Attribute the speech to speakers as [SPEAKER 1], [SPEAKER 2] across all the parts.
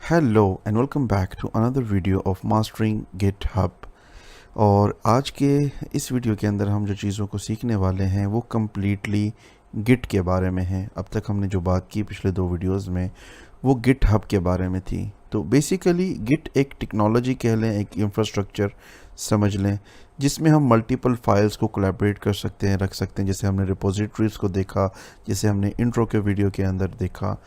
[SPEAKER 1] Hello and welcome back to another video of mastering GitHub. और आज के इस वीडियो के अंदर हम जो चीज़ों को सीखने वाले हैं वो कम्प्लीटली गिट के बारे में है। अब तक हमने जो बात की पिछले दो वीडियोस में वो गिटहब के बारे में थी। तो बेसिकली गिट एक टेक्नोलॉजी कह लें, एक इंफ्रास्ट्रक्चर समझ लें, जिसमें हम मल्टीपल फाइल्स को कोलैबोरेट कर सकते हैं, रख सकते हैं। जैसे हमने रिपोजिटरीज को देखा, जैसे हमने इंट्रो के वीडियो के अंदर देखा।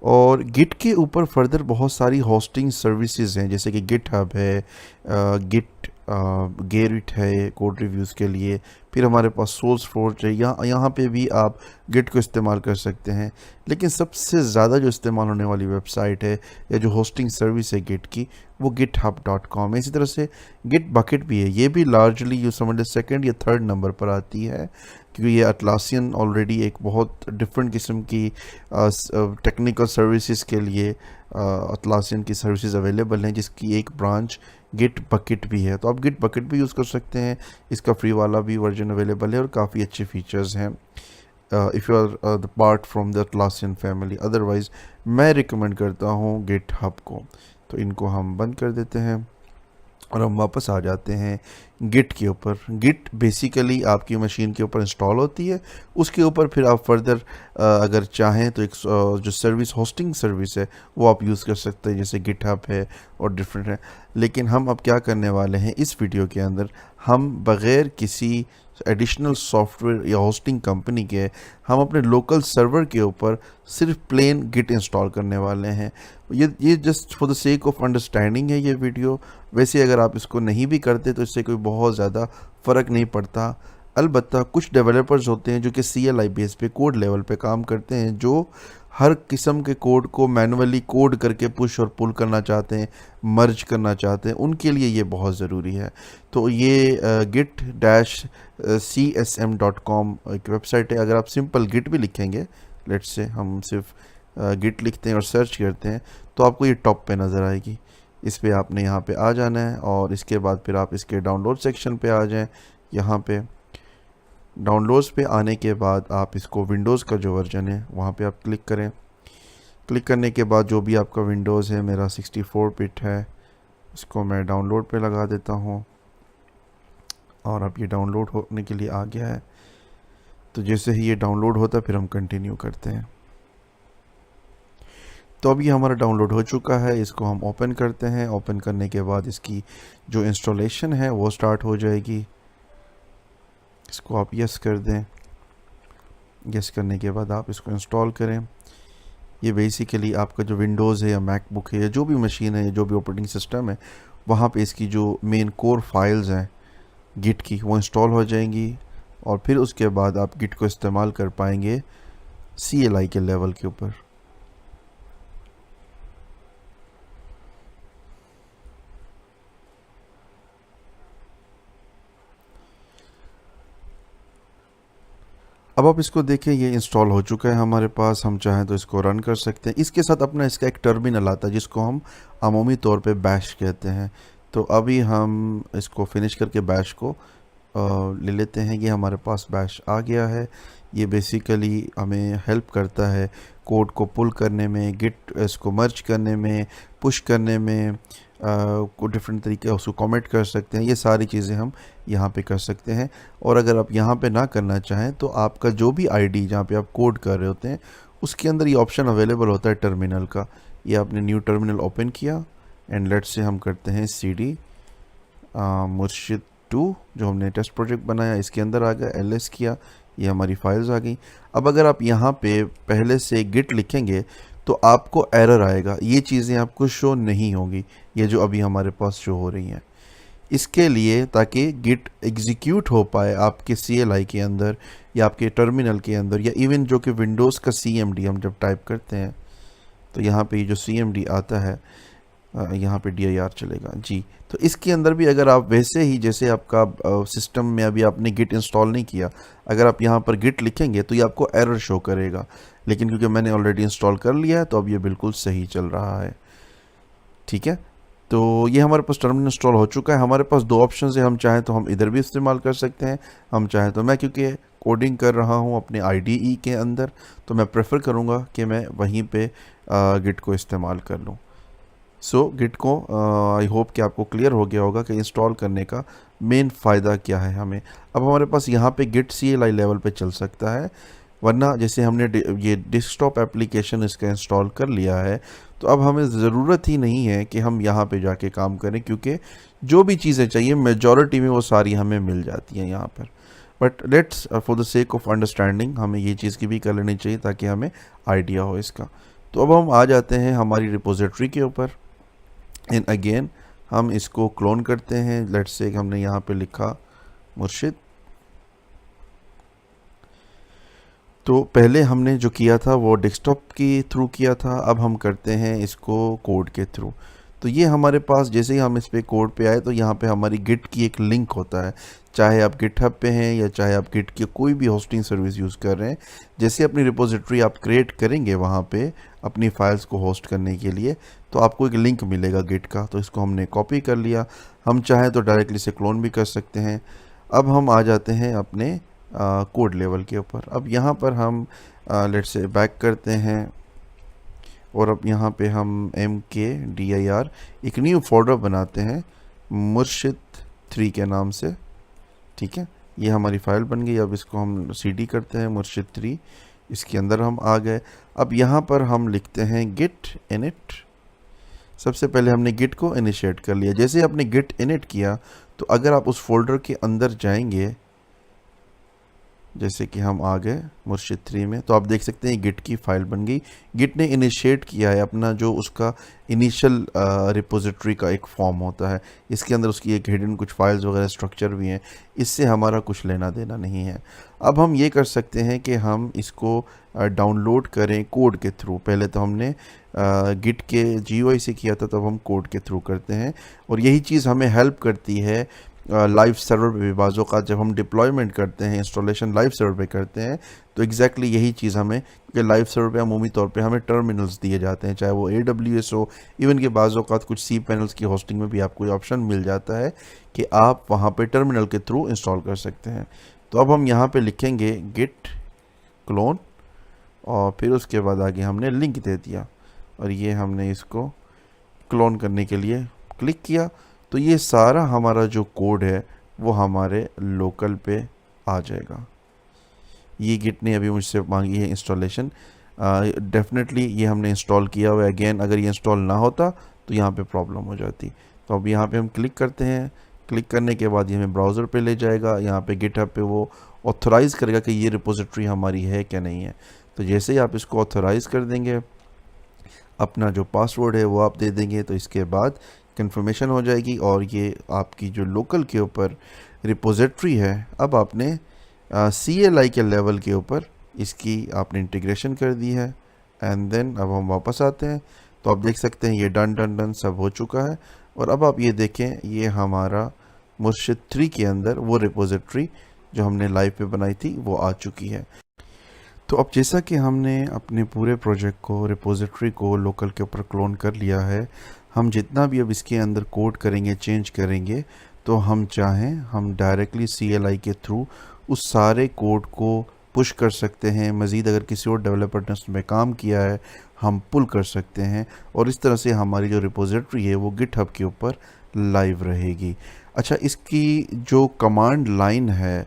[SPEAKER 1] और गिट के ऊपर फर्दर बहुत सारी होस्टिंग सर्विसेज हैं, जैसे कि गिटहब है, गिट गेरिट है कोड रिव्यूज़ के लिए। फिर हमारे पास सोर्स फोर्ज है, यहाँ पे भी आप गिट को इस्तेमाल कर सकते हैं। लेकिन सबसे ज़्यादा जो इस्तेमाल होने वाली वेबसाइट है या जो होस्टिंग सर्विस है गिट की, वो github.com है। इसी तरह से गिट बकेट भी है, ये भी लार्जली यू समझ लें सेकेंड या थर्ड नंबर पर आती है, क्योंकि ये अटलासियन ऑलरेडी एक बहुत डिफरेंट किस्म की टेक्निकल सर्विसेज के लिए अटलासियन की सर्विसेज अवेलेबल हैं, जिसकी एक ब्रांच गिट बकेट भी है। तो आप गिट बकेट भी यूज़ कर सकते हैं, इसका फ्री वाला भी वर्जन अवेलेबल है और काफ़ी अच्छे फीचर्स हैं if you are the part from the Atlassian family. Otherwise मैं रिकमेंड करता हूँ गिटहब को। तो इनको हम बंद कर देते हैं और हम वापस आ जाते हैं गिट के ऊपर। गिट बेसिकली आपकी मशीन के ऊपर इंस्टॉल होती है, उसके ऊपर फिर आप फर्दर अगर चाहें तो एक जो सर्विस होस्टिंग सर्विस है वो आप यूज़ कर सकते हैं, जैसे गिटहब है और डिफरेंट है। लेकिन हम अब क्या करने वाले हैं इस वीडियो के अंदर, हम बग़ैर किसी एडिशनल सॉफ्टवेयर या होस्टिंग कंपनी के हम अपने लोकल सर्वर के ऊपर सिर्फ प्लेन गिट इंस्टॉल करने वाले हैं। ये just for the sake of understanding है ये वीडियो। वैसे अगर आप इसको नहीं भी करते तो इससे कोई बहुत ज़्यादा फ़र्क नहीं पड़ता। अलबत्ता कुछ डेवलपर्स होते हैं जो कि CLI बेस पे कोड लेवल पे काम करते हैं, जो हर किस्म के कोड को मैनुअली कोड करके पुश और पुल करना चाहते हैं, मर्ज करना चाहते हैं, उनके लिए ये बहुत ज़रूरी है। तो ये git-csm.com एक वेबसाइट है। अगर आप सिंपल गिट भी लिखेंगे, लेट्स से हम सिर्फ गिट लिखते हैं और सर्च करते हैं, तो आपको ये टॉप पे नज़र आएगी। इस पे आपने यहाँ पे आ जाना है और इसके बाद फिर आप इसके डाउनलोड सेक्शन पे आ जाएं। यहाँ पे डाउनलोड्स पे आने के बाद आप इसको विंडोज़ का जो वर्जन है वहाँ पे आप क्लिक करें। क्लिक करने के बाद जो भी आपका विंडोज़ है, मेरा 64 बिट है, इसको मैं डाउनलोड पे लगा देता हूँ और अब ये डाउनलोड होने के लिए आ गया है। तो जैसे ही ये डाउनलोड होता है फिर हम कंटिन्यू करते हैं। तो अभी हमारा डाउनलोड हो चुका है, इसको हम ओपन करते हैं। ओपन करने के बाद इसकी जो इंस्टॉलेशन है वो स्टार्ट हो जाएगी। इसको आप यस कर दें। यस करने के बाद आप इसको इंस्टॉल करें। ये बेसिकली आपका जो विंडोज़ है या मैकबुक है या जो भी मशीन है या जो भी ऑपरेटिंग सिस्टम है, वहाँ पे इसकी जो मेन कोर फाइल्स हैं गिट की वो इंस्टॉल हो जाएंगी और फिर उसके बाद आप गिट को इस्तेमाल कर पाएंगे CLI के लेवल के ऊपर। अब आप इसको देखें, ये इंस्टॉल हो चुका है हमारे पास। हम चाहें तो इसको रन कर सकते हैं। इसके साथ अपना इसका एक टर्मिनल आता है जिसको हम अमूमी तौर पे बैश कहते हैं। तो अभी हम इसको फिनिश करके बैश को ले लेते हैं। ये हमारे पास बैश आ गया है। ये बेसिकली हमें हेल्प करता है कोड को पुल करने में, गिट इसको मर्ज करने में, पुश करने में, को डिफरेंट तरीके उसको कमेंट कर सकते हैं। ये सारी चीज़ें हम यहाँ पे कर सकते हैं। और अगर आप यहाँ पे ना करना चाहें तो आपका जो भी आईडी जहाँ पे आप कोड कर रहे होते हैं उसके अंदर ये ऑप्शन अवेलेबल होता है टर्मिनल का। ये आपने न्यू टर्मिनल ओपन किया एंड लेट्स से हम करते हैं CD मुर्शिद 2 जो हमने टेस्ट प्रोजेक्ट बनाया, इसके अंदर आ गया। LS किया, ये हमारी फाइल्स आ गई। अब अगर आप यहाँ पे पहले से गिट लिखेंगे तो आपको एरर आएगा, ये चीज़ें आपको शो नहीं होंगी, ये जो अभी हमारे पास शो हो रही हैं। इसके लिए ताकि गिट एग्जीक्यूट हो पाए आपके CLI के अंदर या आपके टर्मिनल के अंदर, या इवन जो कि विंडोज़ का CMD हम जब टाइप करते हैं तो यहाँ पे ये जो CMD आता है, यहाँ पे dir चलेगा जी। तो इसके अंदर भी अगर आप वैसे ही जैसे आपका सिस्टम में अभी आपने गिट इंस्टॉल नहीं किया, अगर आप यहाँ पर गिट लिखेंगे तो ये आपको एरर शो करेगा। लेकिन क्योंकि मैंने ऑलरेडी इंस्टॉल कर लिया है तो अब ये बिल्कुल सही चल रहा है। ठीक है, तो ये हमारे पास टर्मिनल इंस्टॉल हो चुका है। हमारे पास दो ऑप्शन है, हम चाहें तो हम इधर भी इस्तेमाल कर सकते हैं, हम चाहें तो मैं क्योंकि कोडिंग कर रहा हूँ अपने IDE के अंदर तो मैं प्रेफर करूँगा कि मैं वहीं पे गिट को इस्तेमाल कर लूँ। सो गिट को आई होप कि आपको क्लियर हो गया होगा कि इंस्टॉल करने का मेन फ़ायदा क्या है हमें। अब हमारे पास यहाँ पे गिट CLI लेवल पे चल सकता है, वरना जैसे हमने ये डेस्कटॉप एप्लीकेशन इसका इंस्टॉल कर लिया है तो अब हमें ज़रूरत ही नहीं है कि हम यहाँ पे जाके काम करें, क्योंकि जो भी चीज़ें चाहिए मेजॉरिटी में वो सारी हमें मिल जाती हैं यहाँ पर। But let's for the sake of understanding हमें ये चीज़ की भी कर लेनी चाहिए ताकि हमें आइडिया हो इसका। तो अब हम आ जाते हैं हमारी रिपोजिटरी के ऊपर एंड अगेन हम इसको क्लोन करते हैं। लेट्स से हमने यहाँ पे लिखा मुर्शिद, तो पहले हमने जो किया था वो डेस्कटॉप के थ्रू किया था, अब हम करते हैं इसको कोड के थ्रू। तो ये हमारे पास जैसे ही हम इस पे कोड पे आए तो यहाँ पे हमारी गिट की एक लिंक होता है, चाहे आप गिटहब पे हैं या चाहे आप गिट की कोई भी होस्टिंग सर्विस यूज़ कर रहे हैं। जैसे अपनी रिपोजिटरी आप क्रिएट करेंगे वहाँ पे अपनी फाइल्स को होस्ट करने के लिए, तो आपको एक लिंक मिलेगा गिट का, तो इसको हमने कॉपी कर लिया। हम चाहें तो डायरेक्टली से क्लोन भी कर सकते हैं। अब हम आ जाते हैं अपने कोड लेवल के ऊपर। अब यहाँ पर हम लेट्स से बैक करते हैं और अब यहाँ पे हम MKDIR एक न्यू फोल्डर बनाते हैं मुर्शिद 3 के नाम से। ठीक है, ये हमारी फ़ाइल बन गई। अब इसको हम CD करते हैं मुर्शिद 3, इसके अंदर हम आ गए। अब यहाँ पर हम लिखते हैं git init। सबसे पहले हमने गिट को इनिशिएट कर लिया। जैसे आपने गिट इनिट किया तो अगर आप उस फोल्डर के अंदर जाएंगे, जैसे कि हम आ गए मुर्शिद 3 में, तो आप देख सकते हैं गिट की फ़ाइल बन गई। गिट ने इनिशिएट किया है अपना जो उसका इनिशियल रिपोजिटरी का एक फॉर्म होता है, इसके अंदर उसकी एक हिडन कुछ फाइल्स वगैरह स्ट्रक्चर भी हैं, इससे हमारा कुछ लेना देना नहीं है। अब हम ये कर सकते हैं कि हम इसको डाउनलोड करें कोड के थ्रू। पहले तो हमने गिट के GUI से किया था, तब हम कोड के थ्रू करते हैं और यही चीज़ हमें हेल्प करती है लाइव सर्वर पे भी। बाज़ों का जब हम डिप्लॉयमेंट करते हैं, इंस्टॉलेशन लाइव सर्वर पे करते हैं, तो एग्जैक्टली यही चीज़ हमें, क्योंकि लाइव सर्वर पे अमूमी तौर पे हमें टर्मिनल्स दिए जाते हैं, चाहे वो AWS हो, इवन के बाज़ों का कुछ cPanels की होस्टिंग में भी आपको ये ऑप्शन मिल जाता है कि आप वहाँ पे टर्मिनल के थ्रू इंस्टॉल कर सकते हैं। तो अब हम यहाँ पे लिखेंगे गिट क्लोन और फिर उसके बाद आगे हमने लिंक दे दिया और ये हमने इसको क्लोन करने के लिए क्लिक किया, तो ये सारा हमारा जो कोड है वो हमारे लोकल पे आ जाएगा। ये गिट ने अभी मुझसे मांगी है इंस्टॉलेशन, डेफिनेटली ये हमने इंस्टॉल किया हुआ है। अगेन अगर ये इंस्टॉल ना होता तो यहाँ पे प्रॉब्लम हो जाती। तो अब यहाँ पे हम क्लिक करते हैं, क्लिक करने के बाद ये हमें ब्राउज़र पे ले जाएगा, यहाँ पे गिटहब पे वो ऑथराइज़ करेगा कि ये रिपोजिटरी हमारी है क्या नहीं है। तो जैसे ही आप इसको ऑथराइज़ कर देंगे, अपना जो पासवर्ड है वो आप दे देंगे, तो इसके बाद कंफर्मेशन हो जाएगी और ये आपकी जो लोकल के ऊपर रिपोजिटरी है, अब आपने CLI के लेवल के ऊपर इसकी आपने इंटीग्रेशन कर दी है। एंड देन अब हम वापस आते हैं तो आप देख सकते हैं ये डन डन डन सब हो चुका है। और अब आप ये देखें, ये हमारा मुर्शिद 3 के अंदर वो रिपोजिटरी जो हमने लाइव पे बनाई थी वो आ चुकी है। तो अब जैसा कि हमने अपने पूरे प्रोजेक्ट को, रिपोजिटरी को लोकल के ऊपर क्लोन कर लिया है, हम जितना भी अब इसके अंदर कोड करेंगे, चेंज करेंगे, तो हम चाहें हम डायरेक्टली CLI के थ्रू उस सारे कोड को पुश कर सकते हैं। मज़ीद अगर किसी और डेवलपर ने उसमें काम किया है हम पुल कर सकते हैं और इस तरह से हमारी जो रिपोजिटरी है वो गिटहब के ऊपर लाइव रहेगी। अच्छा, इसकी जो कमांड लाइन है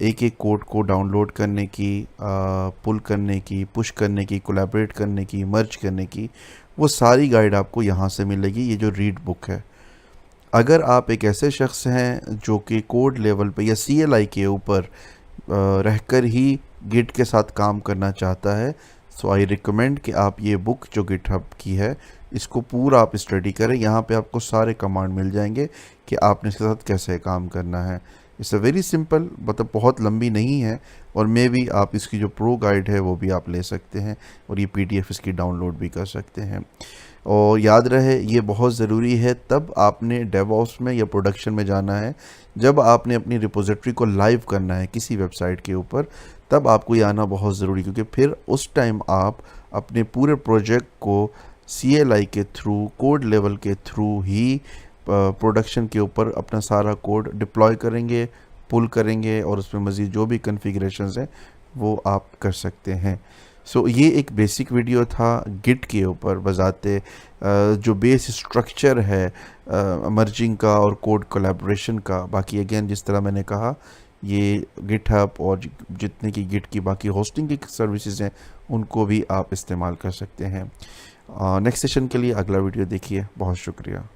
[SPEAKER 1] एक एक कोड को डाउनलोड करने की, पुल करने की, पुश करने की, कोलैबोरेट करने की, मर्ज करने की, वो सारी गाइड आपको यहाँ से मिलेगी। ये जो रीड बुक है, अगर आप एक ऐसे शख्स हैं जो कि कोड लेवल पे या CLI के ऊपर रहकर ही गिट के साथ काम करना चाहता है, सो आई रिकमेंड कि आप ये बुक जो गिटहब की है इसको पूरा आप स्टडी करें। यहाँ पे आपको सारे कमांड मिल जाएंगे कि आपने इसके साथ कैसे काम करना है। इट्स अ वेरी सिंपल, मतलब बहुत लंबी नहीं है और मे भी आप इसकी जो प्रो गाइड है वो भी आप ले सकते हैं और ये PDF इसकी डाउनलोड भी कर सकते हैं। और याद रहे ये बहुत ज़रूरी है, तब आपने डेवऑप्स में या प्रोडक्शन में जाना है जब आपने अपनी रिपोजिटरी को लाइव करना है किसी वेबसाइट के ऊपर, तब आपको ये आना बहुत ज़रूरी, क्योंकि फिर उस टाइम आप अपने पूरे प्रोजेक्ट को CLI के थ्रू, कोड लेवल के थ्रू ही प्रोडक्शन के ऊपर अपना सारा कोड डिप्लॉय करेंगे, पुल करेंगे और उसमें मज़ीद जो भी कन्फिगरेशंस हैं वो आप कर सकते हैं। सो ये एक बेसिक वीडियो था गिट के ऊपर बजाते जो बेस स्ट्रक्चर है मर्जिंग का और कोड कोलैबोरेशन का। बाकी अगेन जिस तरह मैंने कहा, ये गिटहब और जितने की गिट की बाकी होस्टिंग की सर्विसेज हैं उनको भी आप इस्तेमाल कर सकते हैं। नेक्स्ट सेशन के लिए अगला वीडियो देखिए। बहुत शुक्रिया।